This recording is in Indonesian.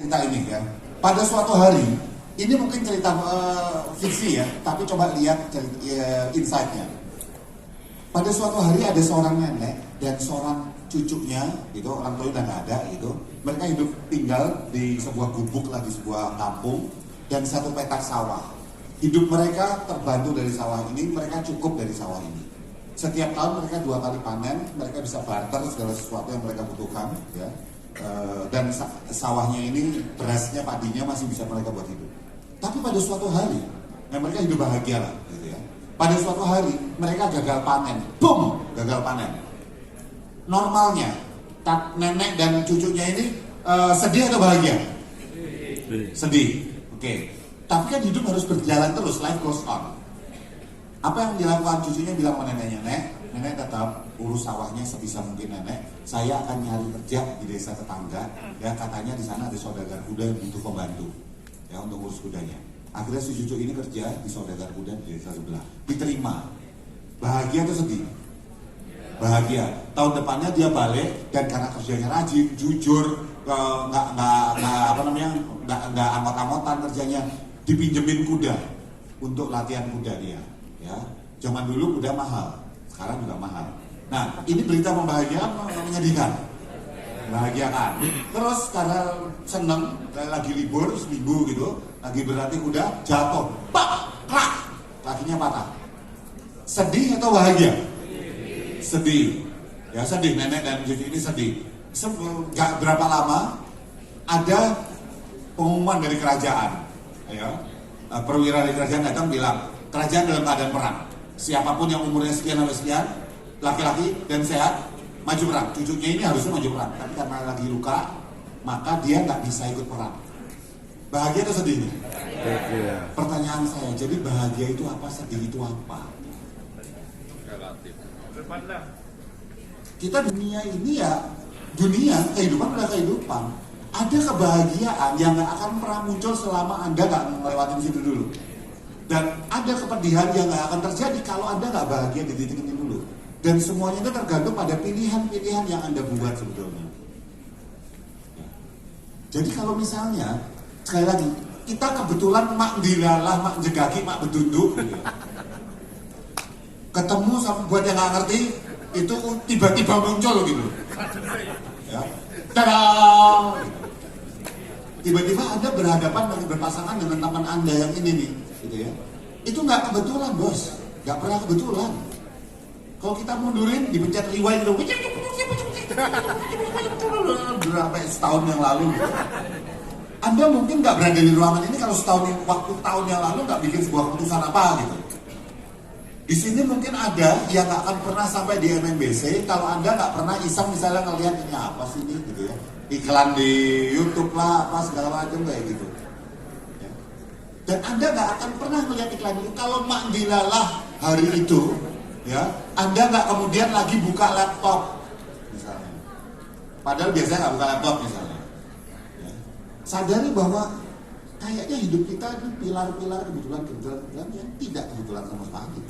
Cerita ini ya, pada suatu hari, ini mungkin cerita fiksi ya, tapi coba lihat insight-nya. Pada suatu hari ada seorang nenek dan seorang cucunya, gitu, orang tua udah nggak ada, gitu. Mereka hidup tinggal di sebuah gubuk lah, di sebuah kampung dan satu petak sawah. Hidup mereka terbantu dari sawah ini, mereka cukup dari sawah ini. Setiap tahun mereka 2 kali panen, mereka bisa barter segala sesuatu yang mereka butuhkan, ya. Dan sawahnya ini, berasnya, padinya masih bisa mereka buat hidup. Tapi pada suatu hari, mereka hidup bahagia lah, gitu ya. Pada suatu hari mereka gagal panen, boom, gagal panen. Normalnya nenek dan cucunya ini sedih atau bahagia? Sedih. Oke. Tapi kan hidup harus berjalan terus, life goes on. Apa yang dilakukan cucunya bilang sama neneknya, nenek tetap urus sawahnya sebisa mungkin nenek. Saya akan nyari kerja di desa tetangga. Ya katanya di sana ada saudagar kuda yang butuh pembantu, ya untuk urus kudanya. Akhirnya si cucu ini kerja di saudagar kuda di desa sebelah. Diterima. Bahagia atau sedih? Bahagia. Tahun depannya dia balik dan karena kerjanya rajin, jujur, nggak amot-amotan kerjanya, dipinjemin kuda untuk latihan kuda dia. Ya, zaman dulu udah mahal, sekarang juga mahal. Nah, ini berita membahagiakan, menyedihkan, membahagiakan. Terus karena seneng, kayak lagi libur seminggu gitu, lagi berlatih kuda, jatuh, pak, krak, kakinya patah. Sedih atau bahagia? Sedih. Ya sedih, nenek dan cucu ini sedih. Gak berapa lama ada pengumuman dari kerajaan, ya, perwira dari kerajaan datang bilang, kerajaan dalam keadaan perang. Siapapun yang umurnya sekian sampai sekian, laki-laki dan sehat, maju perang. Cucunya ini harusnya maju perang, tapi karena lagi luka, maka dia nggak bisa ikut perang. Bahagia atau sedih nih? Pertanyaan saya, jadi bahagia itu apa, sedih itu apa? Relatif. Kita dunia ini ya, kehidupan adalah kehidupan. Ada kebahagiaan yang nggak akan pernah muncul selama Anda nggak melewati situ dulu. Dan ada kepedihan yang nggak akan terjadi kalau Anda nggak bahagia di titik ini dulu. Dan semuanya itu tergantung pada pilihan-pilihan yang Anda buat sebetulnya. Jadi kalau misalnya, sekali lagi, kita kebetulan mak dilalah, mak jegaki, mak bedunduk, gitu. Ketemu sama buat yang nggak ngerti, itu tiba-tiba muncul gitu. Ya. Tada! Tiba-tiba Anda berhadapan dan berpasangan dengan teman Anda yang ini nih, gitu ya. Itu nggak kebetulan, bos, nggak pernah kebetulan. Kalau kita mundurin, dipencet rewind gitu, berapa setahun yang lalu. Gitu. Anda mungkin nggak berada di ruangan ini kalau tahun yang lalu nggak bikin sebuah keputusan apa gitu. Di sini mungkin ada yang nggak akan pernah sampai di MNBC kalau Anda nggak pernah iseng misalnya ngelihat ini apa sih ini gitu ya. Iklan di YouTube lah, apa segala macam kayak gitu. Ya. Dan Anda nggak akan pernah melihat iklan itu kalau mak dilalah hari itu, ya. Anda nggak kemudian lagi buka laptop, misalnya. Padahal biasanya nggak buka laptop misalnya. Ya. Sadari bahwa kayaknya hidup kita ini pilar-pilar kebetulan yang tidak kebetulan sama sekali.